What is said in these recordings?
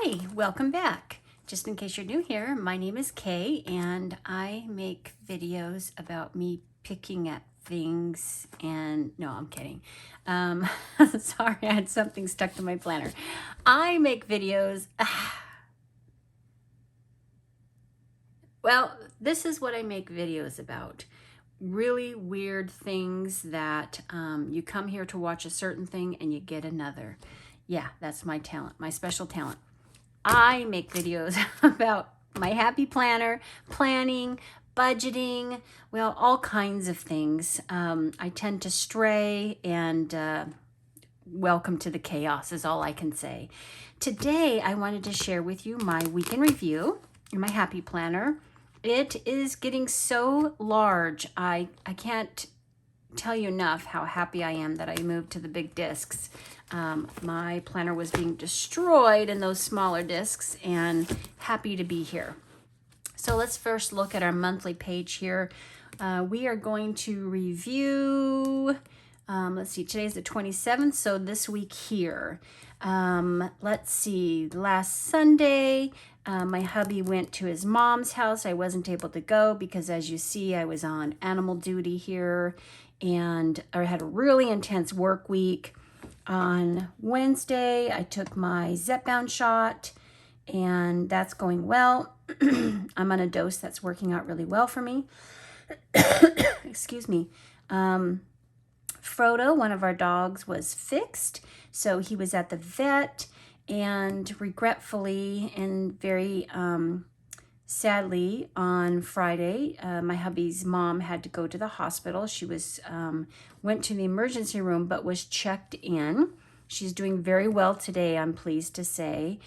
Hi, welcome back. Just in case you're new here, my name is Kay and I make videos about me picking at things and no, I'm kidding. Sorry, I had something stuck to my planner. I make videos. Well, this is what I make videos about. Really weird things that you come here to watch a certain thing and you get another. Yeah, that's my talent, my special talent. I make videos about my happy planner, planning, budgeting, well, all kinds of things. I tend to stray and welcome to the chaos is all I can say. Today, I wanted to share with you my week in review in my happy planner. It is getting so large. I can't tell you enough how happy I am that I moved to the big discs. My planner was being destroyed in those smaller discs and happy to be here. So let's first look at our monthly page here. We are going to review, let's see, today's the 27th, so this week here. Let's see, last Sunday, my hubby went to his mom's house. I wasn't able to go because, as you see, I was on animal duty here and I had a really intense work week. On Wednesday, I took my Zepbound shot and that's going well. I'm on a dose that's working out really well for me. Excuse me. Frodo, one of our dogs, was fixed, so he was at the vet, and regretfully and very sadly, on Friday, my hubby's mom had to go to the hospital. She was went to the emergency room but was checked in. She's doing very well today, I'm pleased to say.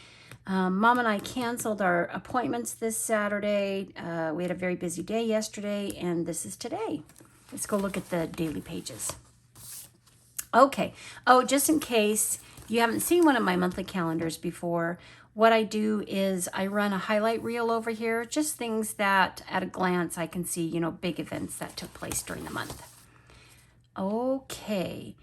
Mom and I canceled our appointments this Saturday. We had a very busy day yesterday, and this is today. Let's go look at the daily pages. Okay. Oh, just in case you haven't seen one of my monthly calendars before, what I do is I run a highlight reel over here, just things that at a glance I can see, big events that took place during the month. Okay.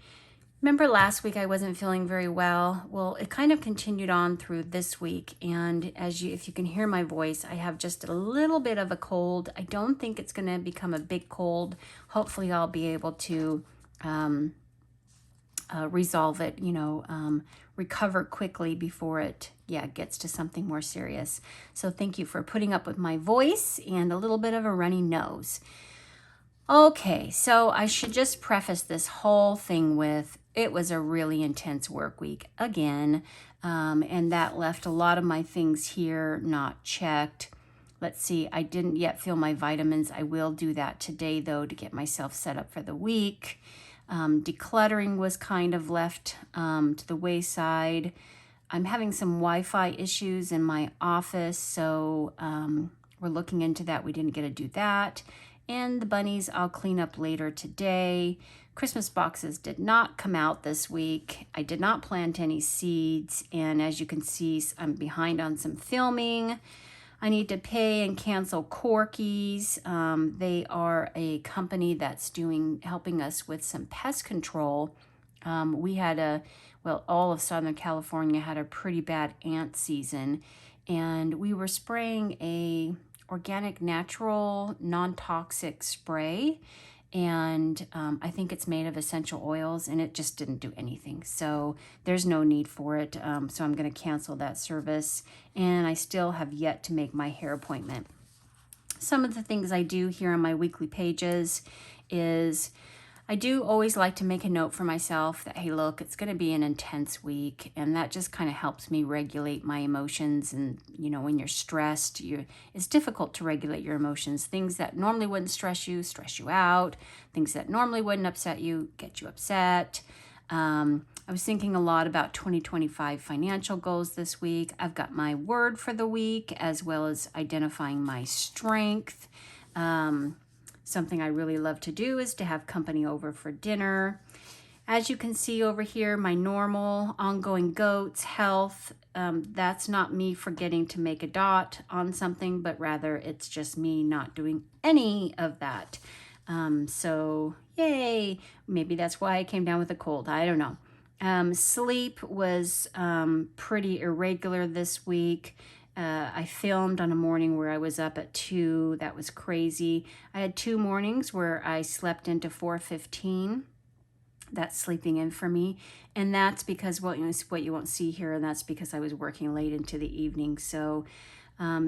Remember last week I wasn't feeling very well? Well, it kind of continued on through this week, and if you can hear my voice, I have just a little bit of a cold. I don't think it's going to become a big cold. Hopefully I'll be able to resolve it, recover quickly before it gets to something more serious. So thank you for putting up with my voice and a little bit of a runny nose. Okay, so I should just preface this whole thing with, it was a really intense work week again, and that left a lot of my things here not checked. Let's see, I didn't yet fill my vitamins. I will do that today, though, to get myself set up for the week. Decluttering was kind of left to the wayside. I'm having some Wi-Fi issues in my office, so we're looking into that. We didn't get to do that. And the bunnies I'll clean up later today. Christmas boxes did not come out this week. I did not plant any seeds, and as you can see, I'm behind on some filming. I need to pay and cancel Corky's. They are a company that's helping us with some pest control. We had all of Southern California had a pretty bad ant season, and we were spraying a organic, natural, non-toxic spray, and I think it's made of essential oils, and it just didn't do anything. So there's no need for it. So I'm going to cancel that service, and I still have yet to make my hair appointment. Some of the things I do here on my weekly pages is I do always like to make a note for myself that, hey, look, it's going to be an intense week, and that just kind of helps me regulate my emotions. And, when you're stressed, it's difficult to regulate your emotions. Things that normally wouldn't stress you out. Things that normally wouldn't upset you get you upset. I was thinking a lot about 2025 financial goals this week. I've got my word for the week, as well as identifying my strength. Something I really love to do is to have company over for dinner. As you can see over here, my normal ongoing goats, health, that's not me forgetting to make a dot on something, but rather it's just me not doing any of that. So yay, maybe that's why I came down with a cold. I don't know. Sleep was pretty irregular this week. I filmed on a morning where I was up at 2. That was crazy. I had 2 mornings where I slept into 4:15. That's sleeping in for me. And that's because what you won't see here, and that's because I was working late into the evening. So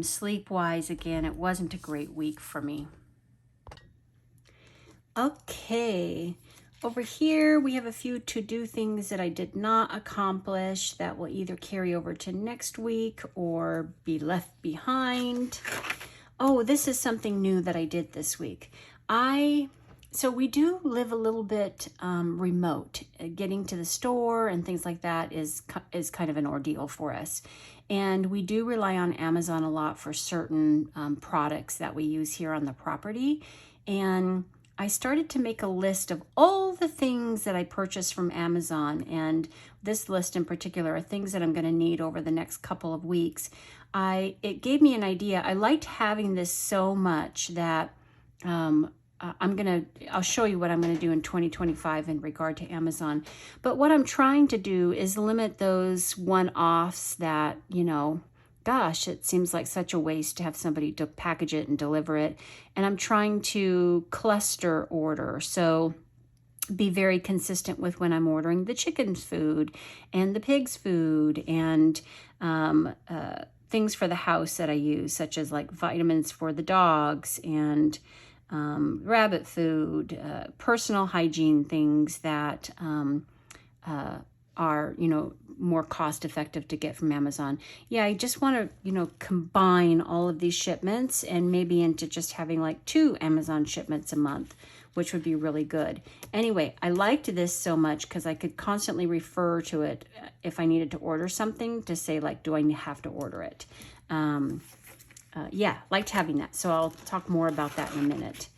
sleep-wise, again, it wasn't a great week for me. Okay. Over here, we have a few to-do things that I did not accomplish that will either carry over to next week or be left behind. Oh, this is something new that I did this week. So we do live a little bit remote. Getting to the store and things like that is kind of an ordeal for us. And we do rely on Amazon a lot for certain products that we use here on the property. And I started to make a list of all the things that I purchased from Amazon, and this list in particular are things that I'm going to need over the next couple of weeks. It gave me an idea. I liked having this so much that I'll show you what I'm going to do in 2025 in regard to Amazon. But what I'm trying to do is limit those one-offs that, gosh, it seems like such a waste to have somebody to package it and deliver it. And I'm trying to cluster order. So be very consistent with when I'm ordering the chicken's food and the pig's food and things for the house that I use, such as like vitamins for the dogs and rabbit food, personal hygiene things that are, more cost effective to get from Amazon. Yeah, I just want to, combine all of these shipments and maybe into just having like 2 Amazon shipments a month, which would be really good. Anyway, I liked this so much because I could constantly refer to it if I needed to order something to say like, do I have to order it? Yeah, liked having that. So I'll talk more about that in a minute.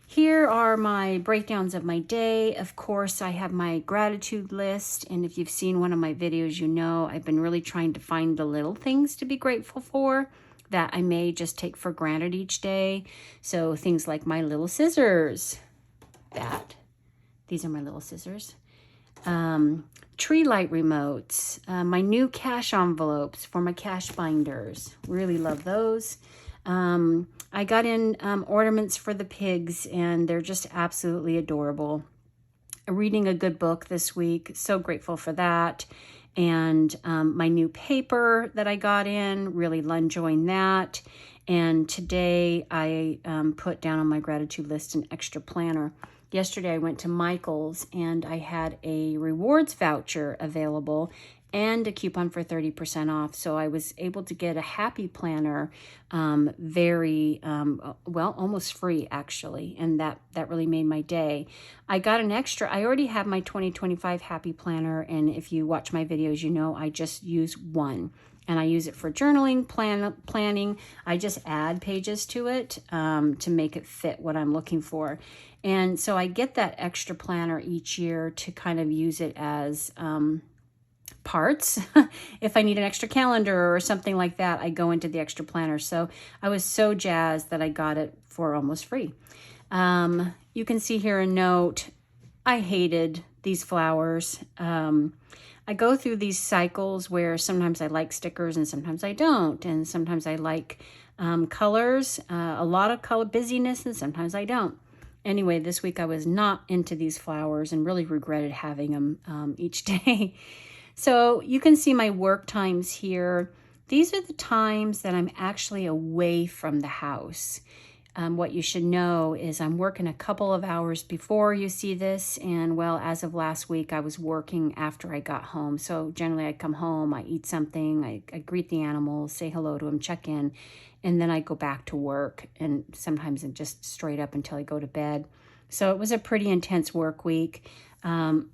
Here are my breakdowns of my day. Of course, I have my gratitude list. And if you've seen one of my videos, you know I've been really trying to find the little things to be grateful for that I may just take for granted each day. So things like my little scissors. These are my little scissors. Tree light remotes. My new cash envelopes for my cash binders. Really love those. I got in ornaments for the pigs, and they're just absolutely adorable. Reading a good book this week. So grateful for that. And my new paper that I got in, really enjoying that. And today I put down on my gratitude list an extra planner. Yesterday I went to Michael's and I had a rewards voucher available and a coupon for 30% off. So I was able to get a happy planner almost free actually. And that really made my day. I got an extra. I already have my 2025 happy planner. And if you watch my videos, you know I just use one. And I use it for journaling, planning. I just add pages to it to make it fit what I'm looking for. And so I get that extra planner each year to kind of use it as parts. If I need an extra calendar or something like that, I go into the extra planner. So I was so jazzed that I got it for almost free. You can see here a note. I hated these flowers. I go through these cycles where sometimes I like stickers and sometimes I don't. And sometimes I like colors, a lot of color busyness, and sometimes I don't. Anyway, this week I was not into these flowers and really regretted having them each day. So you can see my work times here. These are the times that I'm actually away from the house. What you should know is I'm working a couple of hours before you see this. And well, as of last week, I was working after I got home. So generally I come home, I eat something, I greet the animals, say hello to them, check in, and then I go back to work. And sometimes I'm just straight up until I go to bed. So it was a pretty intense work week. And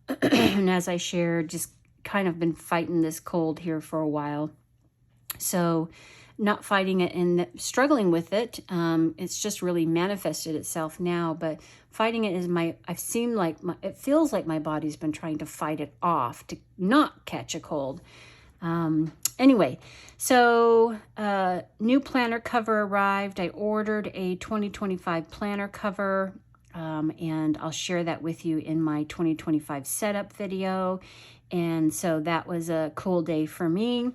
as I shared, just kind of been fighting this cold here for a while. So not fighting it and struggling with it. It's just really manifested itself now, but fighting it is it feels like my body's been trying to fight it off to not catch a cold. Anyway, so new planner cover arrived. I ordered a 2025 planner cover, and I'll share that with you in my 2025 setup video. And so that was a cool day for me.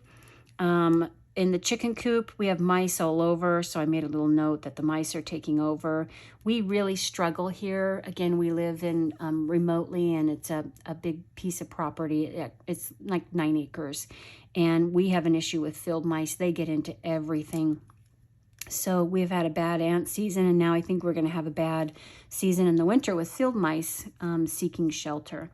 In the chicken coop, we have mice all over, so I made a little note that the mice are taking over. We really struggle here. Again, we live in remotely, and it's a big piece of property. It's like 9 acres, and we have an issue with field mice. They get into everything. So we've had a bad ant season, and now I think we're going to have a bad season in the winter with field mice seeking shelter.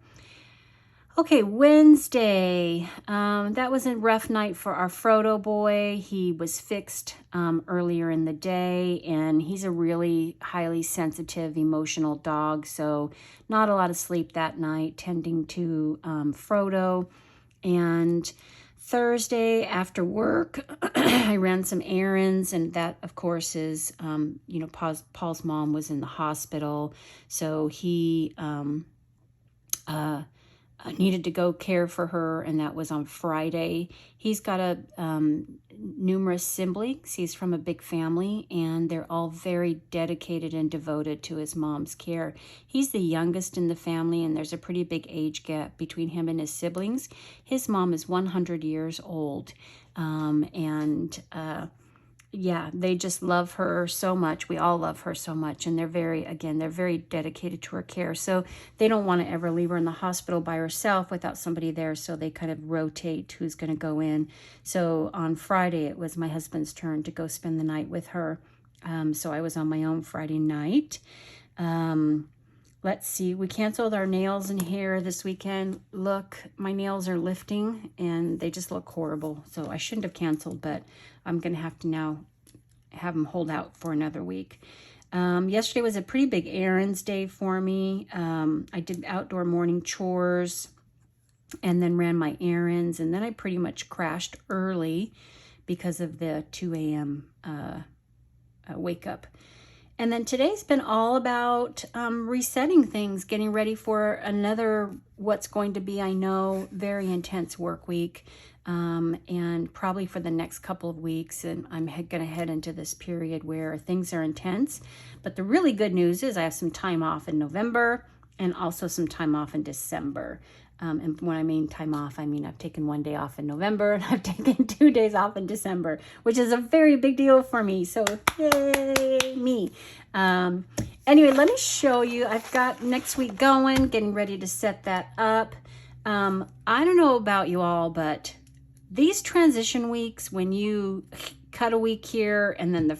Okay, Wednesday, that was a rough night for our Frodo boy. He was fixed earlier in the day, and he's a really highly sensitive, emotional dog, so not a lot of sleep that night, tending to Frodo. And Thursday after work, I ran some errands, and that, of course, is, Paul's mom was in the hospital, so he needed to go care for her, and that was on Friday. He's got numerous siblings. He's from a big family, and they're all very dedicated and devoted to his mom's care. He's the youngest in the family, and there's a pretty big age gap between him and his siblings. His mom is 100 years old, yeah, they just love her so much. We all love her so much. And they're very dedicated to her care. So they don't want to ever leave her in the hospital by herself without somebody there. So they kind of rotate who's going to go in. So on Friday, it was my husband's turn to go spend the night with her. So I was on my own Friday night. Let's see, we canceled our nails and hair this weekend. Look, my nails are lifting and they just look horrible. So I shouldn't have canceled, but I'm going to have to now have them hold out for another week. Yesterday was a pretty big errands day for me. I did outdoor morning chores and then ran my errands. And then I pretty much crashed early because of the 2 a.m. Wake up. And then today's been all about resetting things, getting ready for another, what's going to be, I know, very intense work week. And probably for the next couple of weeks, and I'm going to head into this period where things are intense. But the really good news is I have some time off in November and also some time off in December. And when I mean time off, I mean I've taken 1 day off in November and I've taken 2 days off in December, which is a very big deal for me. So yay, me. Anyway, let me show you. I've got next week going, getting ready to set that up. I don't know about you all, but these transition weeks, when you cut a week here and then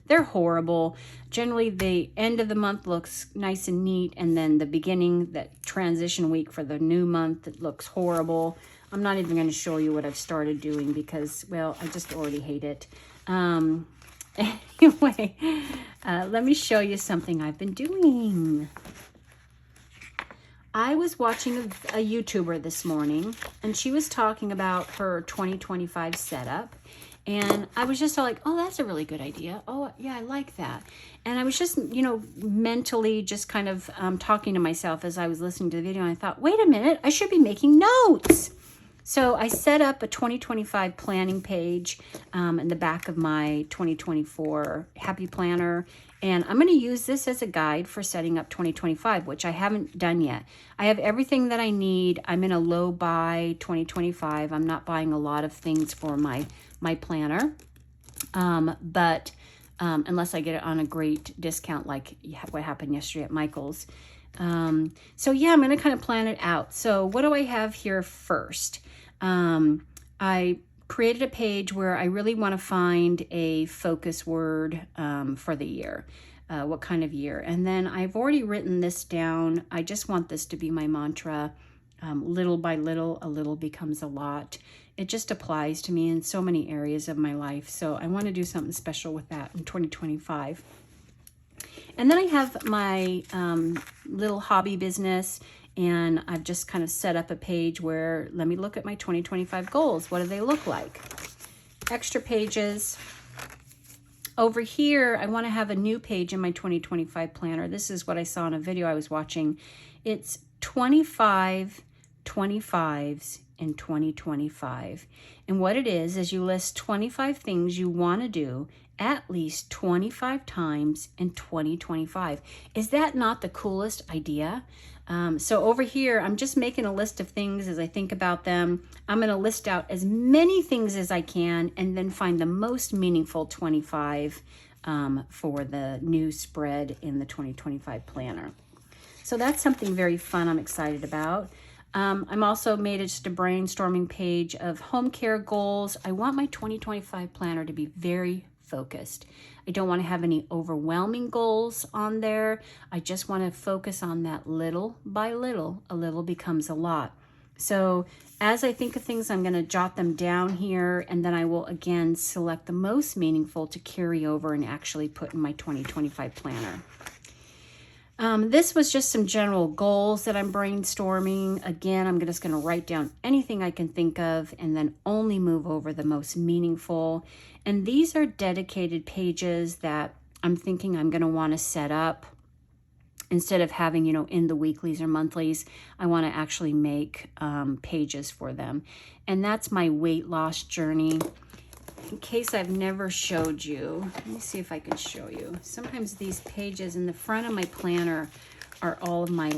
they're horrible. Generally, the end of the month looks nice and neat, and then the beginning, that transition week for the new month, it looks horrible. I'm not even going to show you what I've started doing because, well, I just already hate it. Anyway, let me show you something I've been doing. I was watching a YouTuber this morning, and she was talking about her 2025 setup. And I was just all like, oh, that's a really good idea. Oh, yeah, I like that. And I was just, mentally just kind of talking to myself as I was listening to the video. And I thought, wait a minute, I should be making notes. So I set up a 2025 planning page in the back of my 2024 Happy Planner. And I'm going to use this as a guide for setting up 2025, which I haven't done yet. I have everything that I need. I'm in a low buy 2025. I'm not buying a lot of things for my planner, but unless I get it on a great discount like what happened yesterday at Michael's. So yeah, I'm going to kind of plan it out. So what do I have here first? I created a page where I really want to find a focus word for the year. What kind of year? And then I've already written this down. I just want this to be my mantra. Little by little, a little becomes a lot. It just applies to me in so many areas of my life. So I want to do something special with that in 2025. And then I have my little hobby business, and I've just kind of set up a page where, let me look at my 2025 goals. What do they look like? Extra pages. Over here, I want to have a new page in my 2025 planner. This is what I saw in a video I was watching. It's 25 25s in 2025. And what it is you list 25 things you want to do at least 25 times in 2025. Is that not the coolest idea? So over here, I'm just making a list of things as I think about them. I'm going to list out as many things as I can and then find the most meaningful 25 for the new spread in the 2025 planner. So that's something very fun I'm excited about. I'm also made just a brainstorming page of home care goals. I want my 2025 planner to be very focused. I don't want to have any overwhelming goals on there. I just want to focus on that little by little. A little becomes a lot. So as I think of things, I'm going to jot them down here, and then I will again select the most meaningful to carry over and actually put in my 2025 planner. This was just some general goals that I'm brainstorming. Again, I'm just going to write down anything I can think of and then only move over the most meaningful. And these are dedicated pages that I'm thinking I'm going to want to set up. Instead of having, in the weeklies or monthlies, I want to actually make pages for them. And that's my weight loss journey. In case I've never showed you, let me see if I can show you. Sometimes these pages in the front of my planner are all of my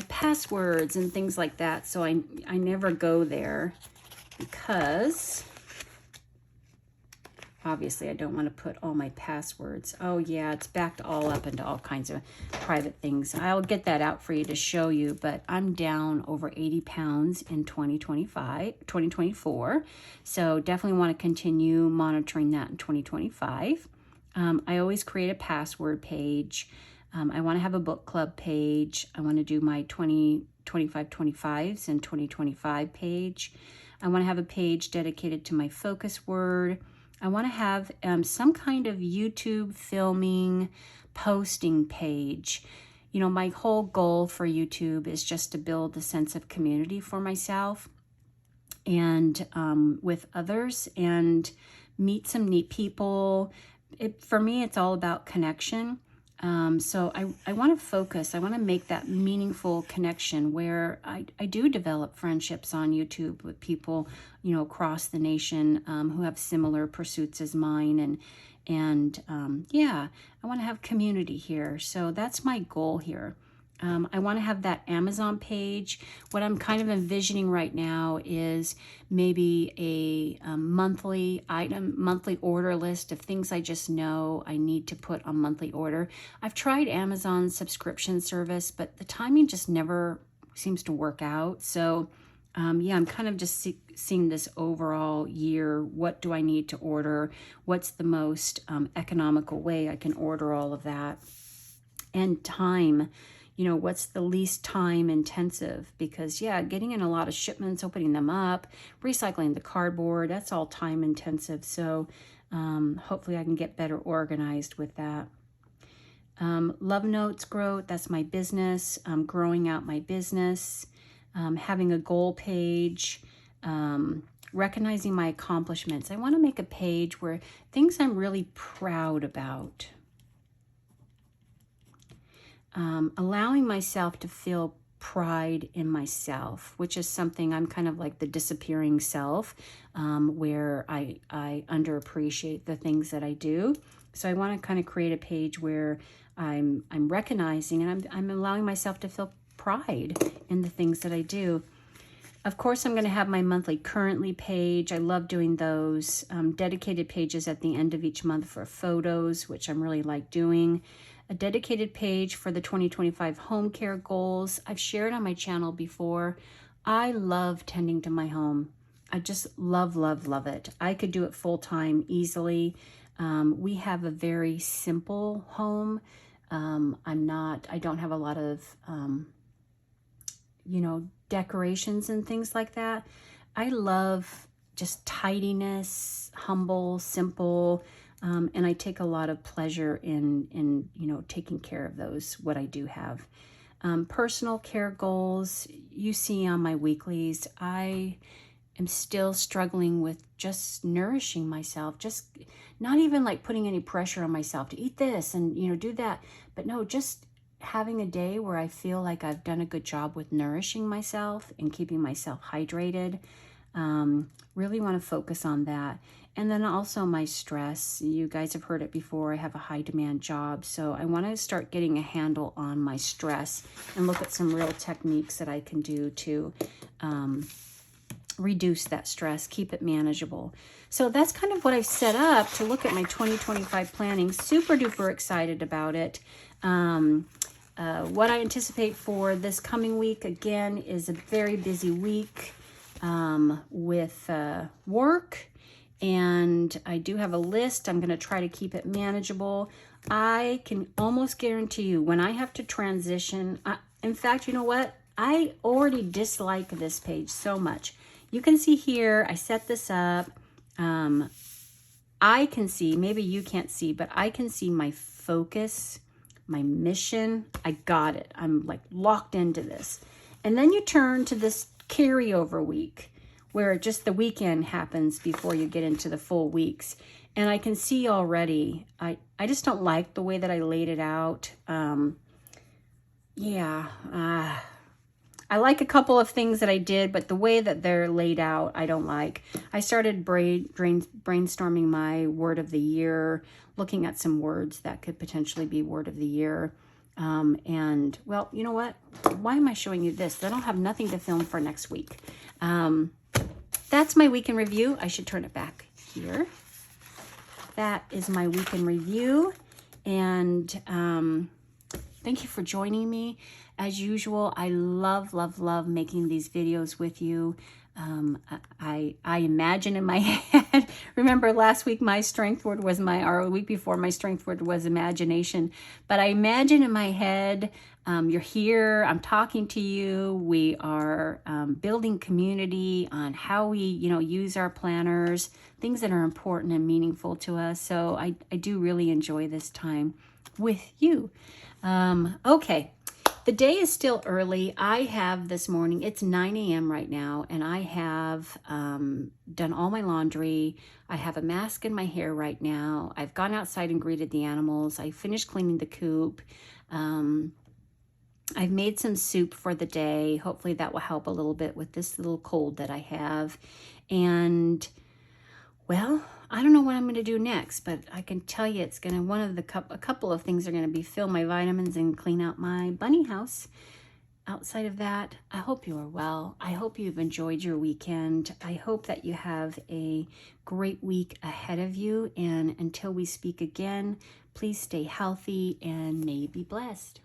passwords and things like that. So I never go there because obviously I don't want to put all my passwords. Oh yeah, it's backed all up into all kinds of private things. I'll get that out for you to show you, but I'm down over 80 pounds in 2024. So definitely want to continue monitoring that in 2025. I always create a password page. I want to have a book club page. I want to do my 2025s and 2025 page. I want to have a page dedicated to my focus word. I want to have some kind of YouTube filming posting page. My whole goal for YouTube is just to build a sense of community for myself and with others and meet some neat people. For me, it's all about connection. So I want to focus. I want to make that meaningful connection where I do develop friendships on YouTube with people, across the nation who have similar pursuits as mine. And yeah, I want to have community here. So that's my goal here. I want to have that Amazon page. What I'm kind of envisioning right now is maybe a monthly order list of things I just know I need to put on monthly order. I've tried Amazon subscription service, but the timing just never seems to work out. So yeah, I'm kind of just seeing this overall year. What do I need to order? What's the most economical way I can order all of that? And time. What's the least time intensive? Because yeah, getting in a lot of shipments, opening them up, recycling the cardboard, that's all time intensive. So hopefully I can get better organized with that. Love Notes growth, that's my business. Growing out my business, having a goal page, recognizing my accomplishments. I want to make a page where things I'm really proud about. Allowing myself to feel pride in myself, which is something I'm kind of like the disappearing self, where I underappreciate the things that I do. So I want to kind of create a page where I'm recognizing and I'm allowing myself to feel pride in the things that I do. Of course, I'm going to have my monthly currently page. I love doing those. Dedicated pages at the end of each month for photos, which I'm really like doing. A dedicated page for the 2025 home care goals. I've shared on my channel before. I love tending to my home. I just love, love, love it. I could do it full time easily. We have a very simple home. I don't have a lot of, decorations and things like that. I love just tidiness, humble, simple. And I take a lot of pleasure in taking care of what I do have. Personal care goals, you see on my weeklies, I am still struggling with just nourishing myself, just not even like putting any pressure on myself to eat this and, do that. But no, just having a day where I feel like I've done a good job with nourishing myself and keeping myself hydrated. Really want to focus on that. And then also my stress. You guys have heard it before. I have a high demand job. So I want to start getting a handle on my stress and look at some real techniques that I can do to reduce that stress, keep it manageable. So that's kind of what I've set up to look at my 2025 planning. Super duper excited about it. What I anticipate for this coming week, again, is a very busy week with work. And I do have a list. I'm going to try to keep it manageable. I can almost guarantee you when I have to transition, in fact, you know what? I already dislike this page so much. You can see here, I set this up. I can see, maybe you can't see, but I can see my focus, my mission. I got it. I'm like locked into this. And then you turn to this carryover week where just the weekend happens before you get into the full weeks. And I can see already, I just don't like the way that I laid it out. I like a couple of things that I did, but the way that they're laid out, I don't like. I started brainstorming my word of the year, looking at some words that could potentially be word of the year. And, well, you know what? Why am I showing you this? I don't have nothing to film for next week. That's my week in review. I should turn it back here. That is my week in review. And thank you for joining me. As usual, I love, love, love making these videos with you. I imagine in my head, remember last week my strength word was or a week before my strength word was imagination. But I imagine in my head, you're here, I'm talking to you, we are building community on how we, use our planners, things that are important and meaningful to us. So I do really enjoy this time with you. Okay. The day is still early. I have this morning, it's 9 a.m. right now, and I have done all my laundry. I have a mask in my hair right now. I've gone outside and greeted the animals. I finished cleaning the coop. I've made some soup for the day. Hopefully that will help a little bit with this little cold that I have. And, well, I don't know what I'm going to do next, but I can tell you it's going to, a couple of things are going to be fill my vitamins and clean out my bunny house. Outside of that, I hope you are well. I hope you've enjoyed your weekend. I hope that you have a great week ahead of you. And until we speak again, please stay healthy and may you be blessed.